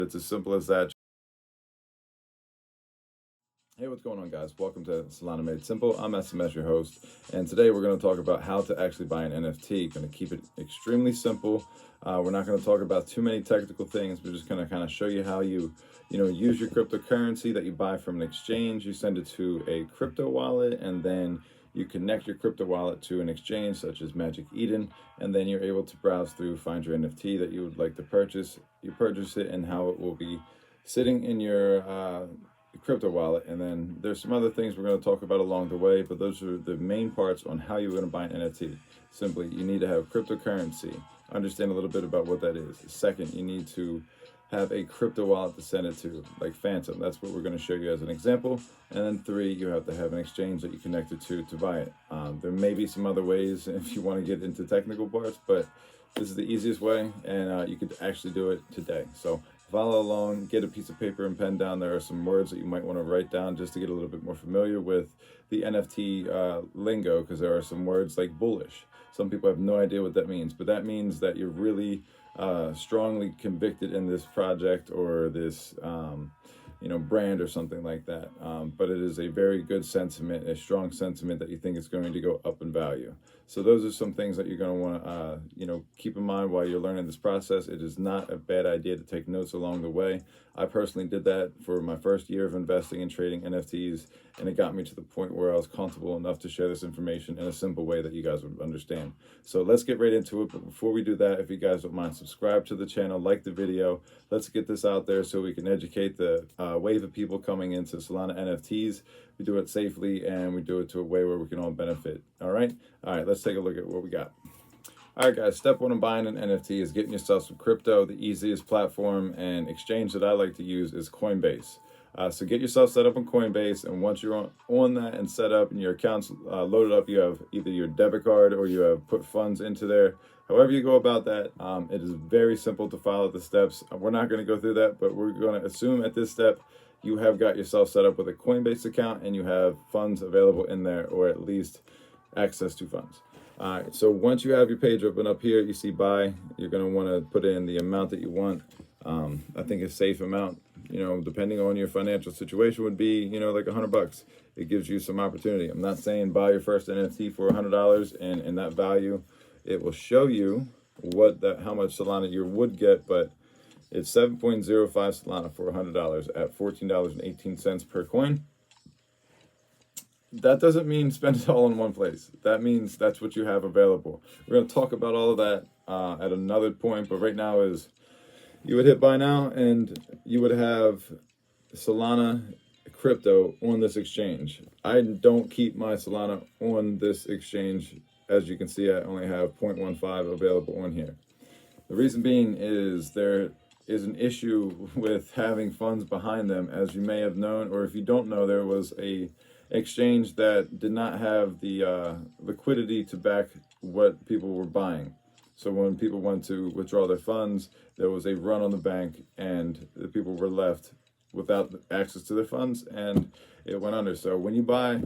It's as simple as that. Hey, what's going on, guys? Welcome to Solana Made Simple. I'm SMS, your host, and today we're going to talk about how to actually buy an NFT. Going to keep it extremely simple. We're not going to talk about too many technical things. We're just going to kind of show you how you use your cryptocurrency that you buy from an exchange. You send it to a crypto wallet, and then you connect your crypto wallet to an exchange such as Magic Eden, and then you're able to browse through, find your NFT that you would like to purchase. You purchase it, and how it will be sitting in your crypto wallet. And then there's some other things we're going to talk about along the way, but those are the main parts on how you're going to buy an NFT. Simply, you need to have cryptocurrency, understand a little bit about what that is. Second, you need to have a crypto wallet to send it to, like Phantom. That's what we're going to show you as an example. And then three, you have to have an exchange that you connect it to buy it. There may be some other ways if you want to get into technical parts, but this is the easiest way, and you could actually do it today. So follow along, get a piece of paper and pen down. There are some words that you might want to write down just to get a little bit more familiar with the NFT lingo, because there are some words like bullish. Some people have no idea what that means, but that means that you're really strongly convicted in this project or this brand or something like that. But it is a very good sentiment, a strong sentiment that you think is going to go up in value. So those are some things that you're going to want to keep in mind while you're learning this process. It is not a bad idea to take notes along the way. I personally did that for my first year of investing and trading NFTs, and it got me to the point where I was comfortable enough to share this information in a simple way that you guys would understand. So let's get right into it. But before we do that, if you guys don't mind, subscribe to the channel, like the video. Let's get this out there so we can educate the wave of people coming into Solana NFTs. We do it safely, and we do it to a way where we can all benefit. All right, let's take a look at what we got. All right, guys, step one in buying an NFT is getting yourself some crypto. The easiest platform and exchange that I like to use is Coinbase. So get yourself set up on Coinbase, and once you're on that and set up and your account's loaded up, you have either your debit card or you have put funds into there. However you go about that, it is very simple to follow the steps. We're not going to go through that, but we're going to assume at this step you have got yourself set up with a Coinbase account and you have funds available in there, or at least access to funds. All right, so once you have your page open up here, you see buy, you're going to want to put in the amount that you want. I think a safe amount, depending on your financial situation, would be, like $100. It gives you some opportunity. I'm not saying buy your first NFT for $100 and in that value, it will show you how much Solana you would get, but it's 7.05 Solana for $100 at $14.18 per coin. That doesn't mean spend it all in one place. That means that's what you have available. We're going to talk about all of that at another point, but right now is you would hit buy now, and you would have Solana crypto on this exchange. I don't keep my Solana on this exchange. As you can see, I only have 0.15 available on here. The reason being is there is an issue with having funds behind them. As you may have known, or if you don't know, there was a exchange that did not have the liquidity to back what people were buying. So when people went to withdraw their funds, there was a run on the bank, and the people were left without access to their funds, and it went under. So when you buy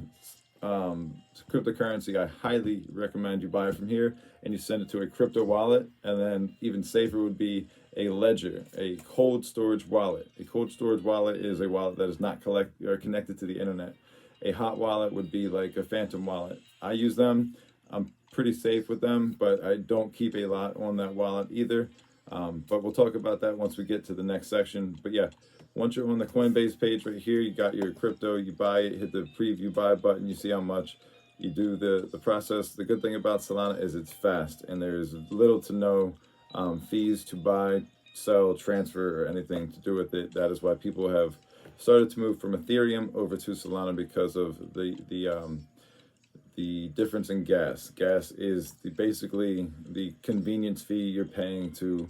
cryptocurrency, I highly recommend you buy it from here and you send it to a crypto wallet. And then even safer would be a ledger, a cold storage wallet. A cold storage wallet is a wallet that is not connected to the internet. A hot wallet would be like a Phantom wallet. I use them. I'm pretty safe with them, but I don't keep a lot on that wallet either. But we'll talk about that once we get to the next section. But yeah, once you're on the Coinbase page right here, you got your crypto, you buy it, hit the preview buy button, you see how much. You do the process. The good thing about Solana is it's fast, and there's little to no fees to buy, sell, transfer, or anything to do with it. That is why people have started to move from Ethereum over to Solana, because of the difference in gas. Gas is basically the convenience fee you're paying to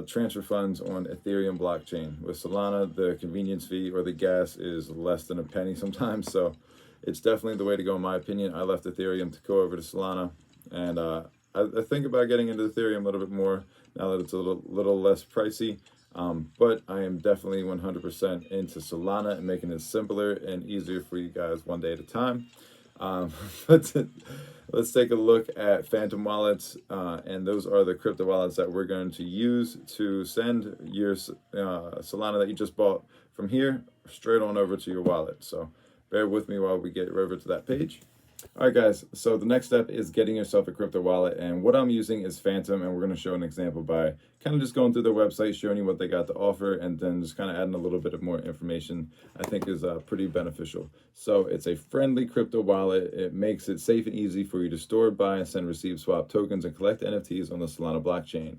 transfer funds on Ethereum blockchain. With Solana, the convenience fee or the gas is less than a penny sometimes. So it's definitely the way to go, in my opinion. I left Ethereum to go over to Solana, and I think about getting into Ethereum a little bit more now that it's a little less pricey. But I am definitely 100% into Solana and making it simpler and easier for you guys one day at a time. But let's take a look at Phantom wallets, and those are the crypto wallets that we're going to use to send your Solana that you just bought from here straight on over to your wallet. So bear with me while we get over to that page. All right, guys, so the next step is getting yourself a crypto wallet, and what I'm using is Phantom, and we're going to show an example by kind of just going through their website, showing you what they got to offer, and then just kind of adding a little bit of more information. I think is pretty beneficial. So it's a friendly crypto wallet. It makes it safe and easy for you to store, buy, and send, receive, swap tokens, and collect NFTs on the Solana blockchain.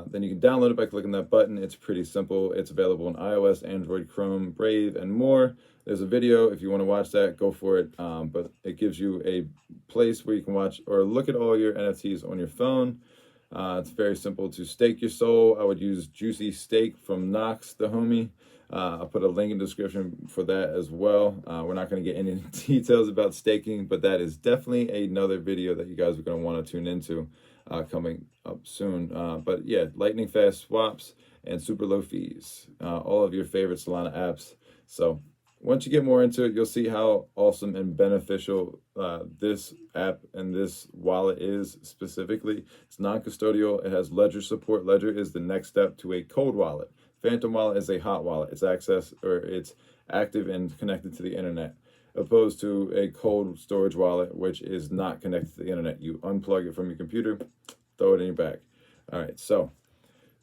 Then you can download it by clicking that button. It's pretty simple. It's available on iOS, Android, Chrome, Brave, and more. There's a video if you want to watch that, go for it. But it gives you a place where you can watch or look at all your NFTs on your phone. It's very simple to stake your soul. I would use Juicy Stake from Knox, the homie. I'll put a link in the description for that as well. We're not going to get any details about staking, but that is definitely another video that you guys are going to want to tune into coming up soon. But yeah, lightning fast swaps and super low fees. All of your favorite Solana apps. So once you get more into it, you'll see how awesome and beneficial this app and this wallet is specifically. It's non-custodial. It has Ledger support. Ledger is the next step to a cold wallet. Phantom wallet is a hot wallet. It's it's active and connected to the internet, opposed to a cold storage wallet, which is not connected to the internet. You unplug it from your computer, throw it in your bag. All right, so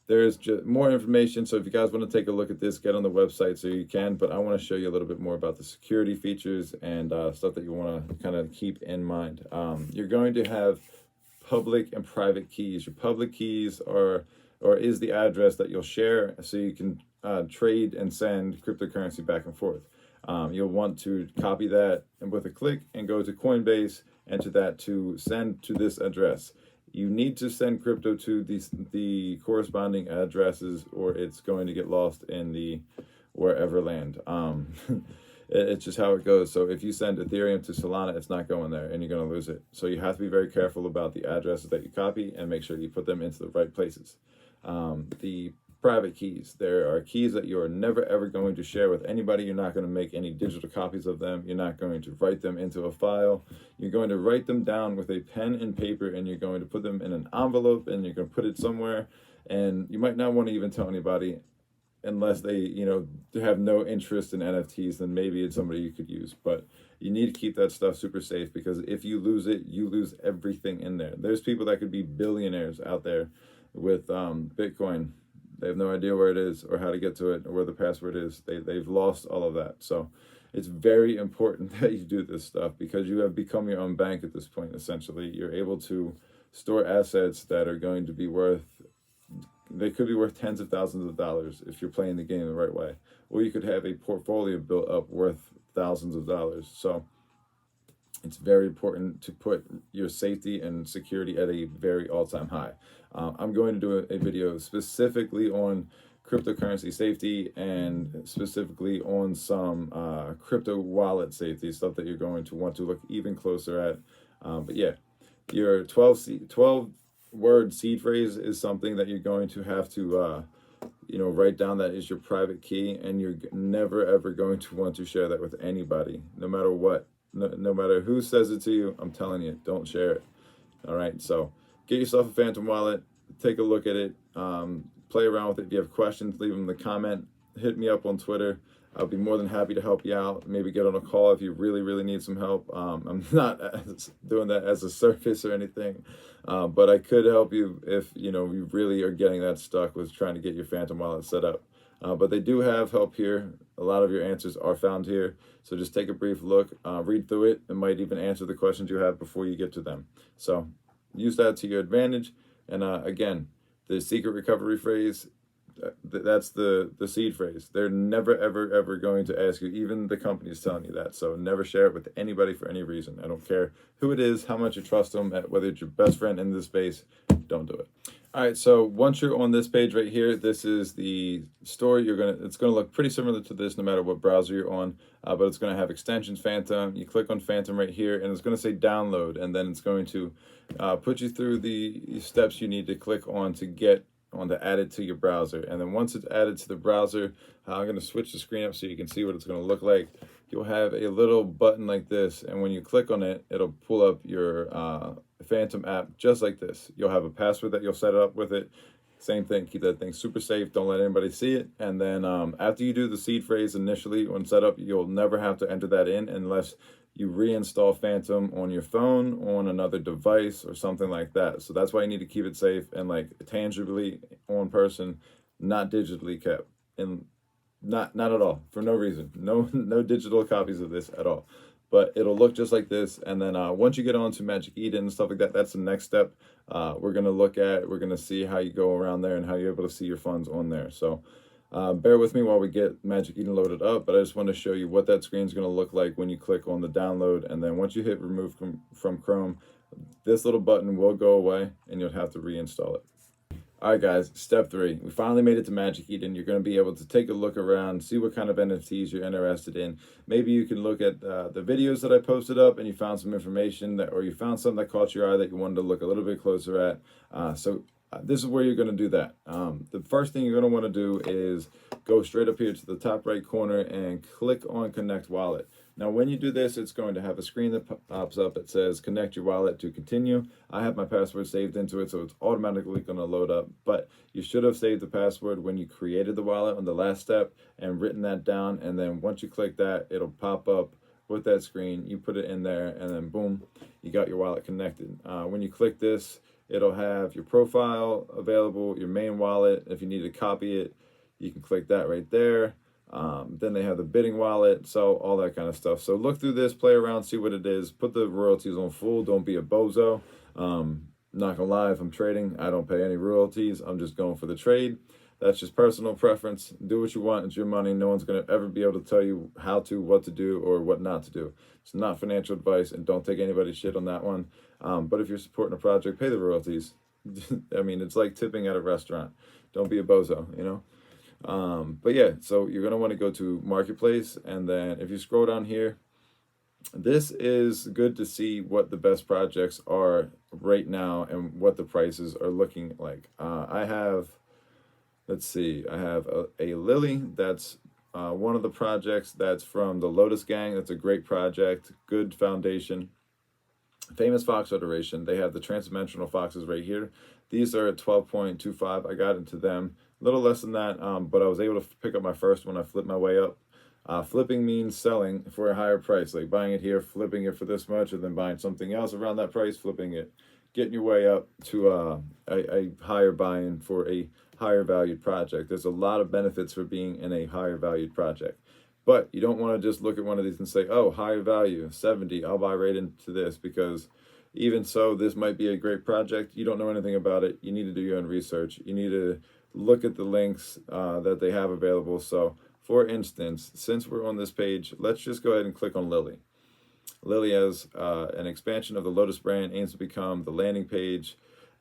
there's just more information. So if you guys want to take a look at this, get on the website so you can, but I want to show you a little bit more about the security features and stuff that you want to kind of keep in mind. You're going to have public and private keys. Your public keys is the address that you'll share so you can trade and send cryptocurrency back and forth. You'll want to copy that and with a click and go to Coinbase, enter that to send to this address. You need to send crypto to the corresponding addresses or it's going to get lost in the wherever land. It's just how it goes. So if you send Ethereum to Solana, it's not going there and you're going to lose it. So you have to be very careful about the addresses that you copy and make sure you put them into the right places. The private keys. There are keys that you are never ever going to share with anybody. You're not going to make any digital copies of them. You're not going to write them into a file. You're going to write them down with a pen and paper and you're going to put them in an envelope and you're going to put it somewhere. And you might not want to even tell anybody unless they, have no interest in NFTs, then maybe it's somebody you could use. But you need to keep that stuff super safe because if you lose it, you lose everything in there. There's people that could be billionaires out there with Bitcoin. They have no idea where it is or how to get to it or where the password is. They've lost all of that. So it's very important that you do this stuff because you have become your own bank at this point, essentially. You're able to store assets that are going to be they could be worth tens of thousands of dollars if you're playing the game the right way. Or you could have a portfolio built up worth thousands of dollars. So it's very important to put your safety and security at a very all-time high. I'm going to do a video specifically on cryptocurrency safety and specifically on some crypto wallet safety, stuff that you're going to want to look even closer at. But yeah, your 12-word seed phrase is something that you're going to have to write down. That is your private key, and you're never ever going to want to share that with anybody, no matter what. No matter who says it to you, I'm telling you, don't share it. All right, so get yourself a Phantom wallet, take a look at it, play around with it. If you have questions, leave them in the comment. Hit me up on Twitter. I'll be more than happy to help you out. Maybe get on a call if you really, really need some help. I'm not doing that as a service or anything, but I could help you if you really are getting that stuck with trying to get your Phantom wallet set up. But they do have help here. A lot of your answers are found here. So just take a brief look, read through it. It might even answer the questions you have before you get to them. So use that to your advantage. And again, the secret recovery phrase, that's the seed phrase. They're never, ever, ever going to ask you. Even the company is telling you that. So never share it with anybody for any reason. I don't care who it is, how much you trust them, whether it's your best friend in this space, don't do it. All right, so once you're on this page right here, this is the store. It's gonna look pretty similar to this no matter what browser you're on, but it's gonna have extensions Phantom. You click on Phantom right here, and it's gonna say download, and then it's going to put you through the steps you need to click on to add it to your browser. And then once it's added to the browser, I'm gonna switch the screen up so you can see what it's gonna look like. you'll have a little button like this, and when you click on it, it'll pull up your Phantom app just like this. You'll have a password that you'll set up with it. Same thing, keep that thing super safe, don't let anybody see it. And then after you do the seed phrase initially when set up, you'll never have to enter that in unless you reinstall Phantom on your phone, on another device, or something like that. So that's why you need to keep it safe and like tangibly on person, not digitally kept. And not at all, for no reason. No digital copies of this at all. But it'll look just like this. And then once you get on to Magic Eden and stuff like that, that's the next step. We're going to see how you go around there and how you're able to see your funds on there. So bear with me while we get Magic Eden loaded up, but I just want to show you what that screen is going to look like when you click on the download. And then once you hit remove from Chrome, this little button will go away and you'll have to reinstall it. All right, guys, step 3. We finally made it to Magic Eden. You're going to be able to take a look around, see what kind of NFTs you're interested in. Maybe you can look at the videos that I posted up and you found some information or you found something that caught your eye that you wanted to look a little bit closer at. This is where you're going to do that. The first thing you're going to want to do is go straight up here to the top right corner and click on Connect Wallet. Now, when you do this, it's going to have a screen that pops up that says connect your wallet to continue. I have my password saved into it, so it's automatically going to load up. But you should have saved the password when you created the wallet on the last step and written that down. And then once you click that, it'll pop up with that screen. You put it in there, and then boom, you got your wallet connected. When you click this, it'll have your profile available, your main wallet. If you need to copy it, you can click that right there. Then they have the bidding wallet, so all that kind of stuff. So look through this, play around, see what it is. Put the royalties on full. Don't be a bozo. Not gonna lie, if I'm trading, I don't pay any royalties. I'm just going for the trade. That's just personal preference. Do what you want. It's your money. No one's gonna ever be able to tell you how to, what to do, or what not to do. It's not financial advice, and don't take anybody's shit on that one. But if you're supporting a project, pay the royalties. I mean, it's like tipping at a restaurant. Don't be a bozo, you know? But yeah, so you're going to want to go to Marketplace, and then if you scroll down here, this is good to see what the best projects are right now and what the prices are looking like. I have, let's see, I have a Lily. That's one of the projects that's from the Lotus Gang. That's a great project, good foundation. Famous Fox Federation. They have the transdimensional foxes right here. These are at 12.25. I got into them a little less than that, but I was able to pick up my first when I flipped my way up. Flipping means selling for a higher price, like buying it here, flipping it for this much, and then buying something else around that price, flipping it, getting your way up to a higher buy-in for a higher valued project. There's a lot of benefits for being in a higher valued project. But you don't want to just look at one of these and say, oh, higher value, 70, I'll buy right into this, because even so, this might be a great project. You don't know anything about it. You need to do your own research. You need to look at the links that they have available. So, for instance, since we're on this page, let's just go ahead and click on Lily. Lily, as an expansion of the Lotus brand, aims to become the landing page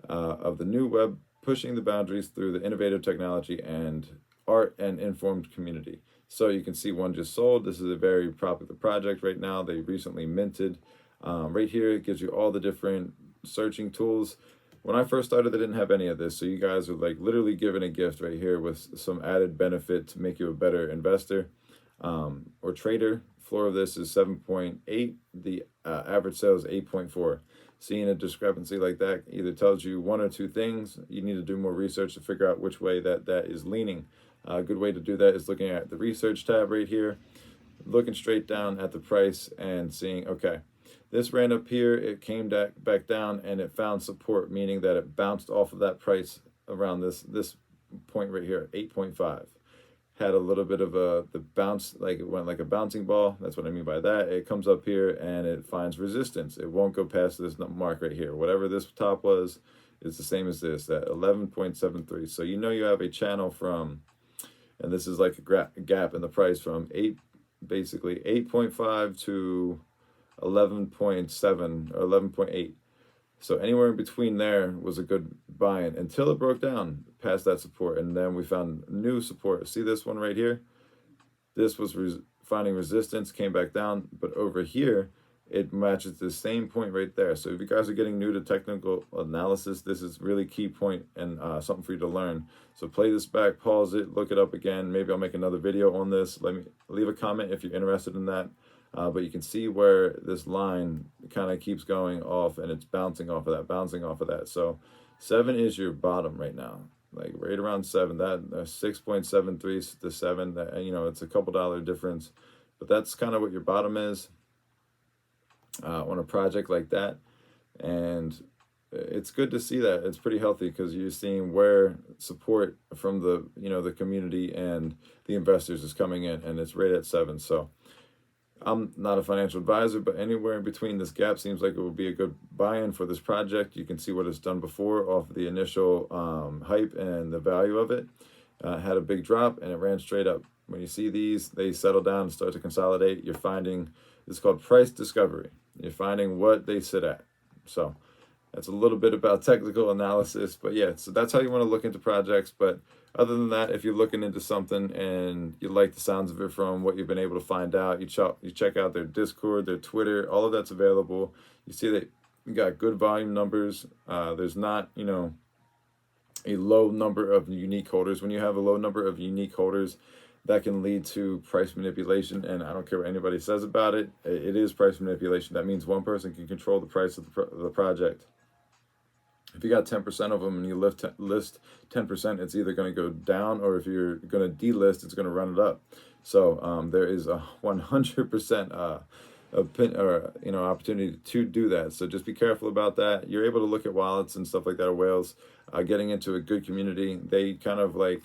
of the new web, pushing the boundaries through the innovative technology and art and informed community. So you can see one just sold. This is a very popular project right now. They recently minted. Right here, it gives you all the different searching tools. When I first started, they didn't have any of this. So you guys are like literally given a gift right here with some added benefit to make you a better investor or trader. Floor of this is 7.8. The average sale is 8.4. Seeing a discrepancy like that either tells you one or two things. You need to do more research to figure out which way that is leaning. A good way to do that is looking at the research tab right here, looking straight down at the price and seeing, okay, this ran up here, it came back down, and it found support, meaning that it bounced off of that price around this point right here, 8.5. Had a little bit of the bounce, like it went like a bouncing ball. That's what I mean by that. It comes up here and it finds resistance. It won't go past this mark right here. Whatever this top was is the same as this, at 11.73. So you know you have a channel from, and this is like a gap in the price from basically 8.5 to 11.7 or 11.8. So anywhere in between there was a good buy-in until it broke down past that support. And then we found new support. See this one right here? This was finding resistance, came back down. But over here, it matches the same point right there. So if you guys are getting new to technical analysis, this is really key point and something for you to learn. So play this back, pause it, look it up again. Maybe I'll make another video on this. Let me leave a comment if you're interested in that. But you can see where this line kind of keeps going off, and it's bouncing off of that, bouncing off of that. So 7 is your bottom right now, like right around 7. That 6.73 to 7. That, you know, it's a couple dollar difference, but that's kind of what your bottom is on a project like that. And it's good to see that. It's pretty healthy because you're seeing where support from the, you know, the community and the investors is coming in, and it's right at 7. So I'm not a financial advisor, but anywhere in between this gap seems like it would be a good buy-in for this project. You can see what it's done before off of the initial hype and the value of it. Had a big drop and it ran straight up. When you see these, they settle down and start to consolidate. You're finding, it's called price discovery. You're finding what they sit at. So that's a little bit about technical analysis, but yeah, so that's how you want to look into projects. But other than that, if you're looking into something and you like the sounds of it from what you've been able to find out, you check out their Discord, their Twitter, all of that's available. You see that you got good volume numbers. There's not, you know, a low number of unique holders. When you have a low number of unique holders, that can lead to price manipulation, and I don't care what anybody says about it. It is price manipulation. That means one person can control the price of the project. If you got 10% of them and you list 10%, it's either going to go down, or if you're going to delist, it's going to run it up. So there is a 100% opportunity to do that. So just be careful about that. You're able to look at wallets and stuff like that, or whales. Getting into a good community, they kind of like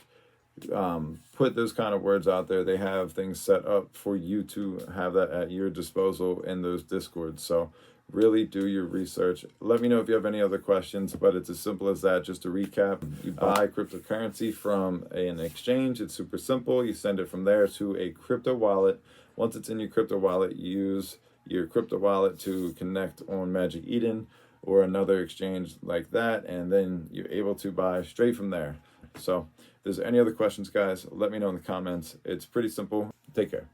put those kind of words out there. They have things set up for you to have that at your disposal in those Discords. So really do your research. Let me know if you have any other questions, but it's as simple as that. Just to recap, you buy cryptocurrency from an exchange. It's super simple. You send it from there to a crypto wallet. Once it's in your crypto wallet, you use your crypto wallet to connect on Magic Eden or another exchange like that, and then you're able to buy straight from there. So if there's any other questions, guys, let me know in the comments. It's pretty simple. Take care.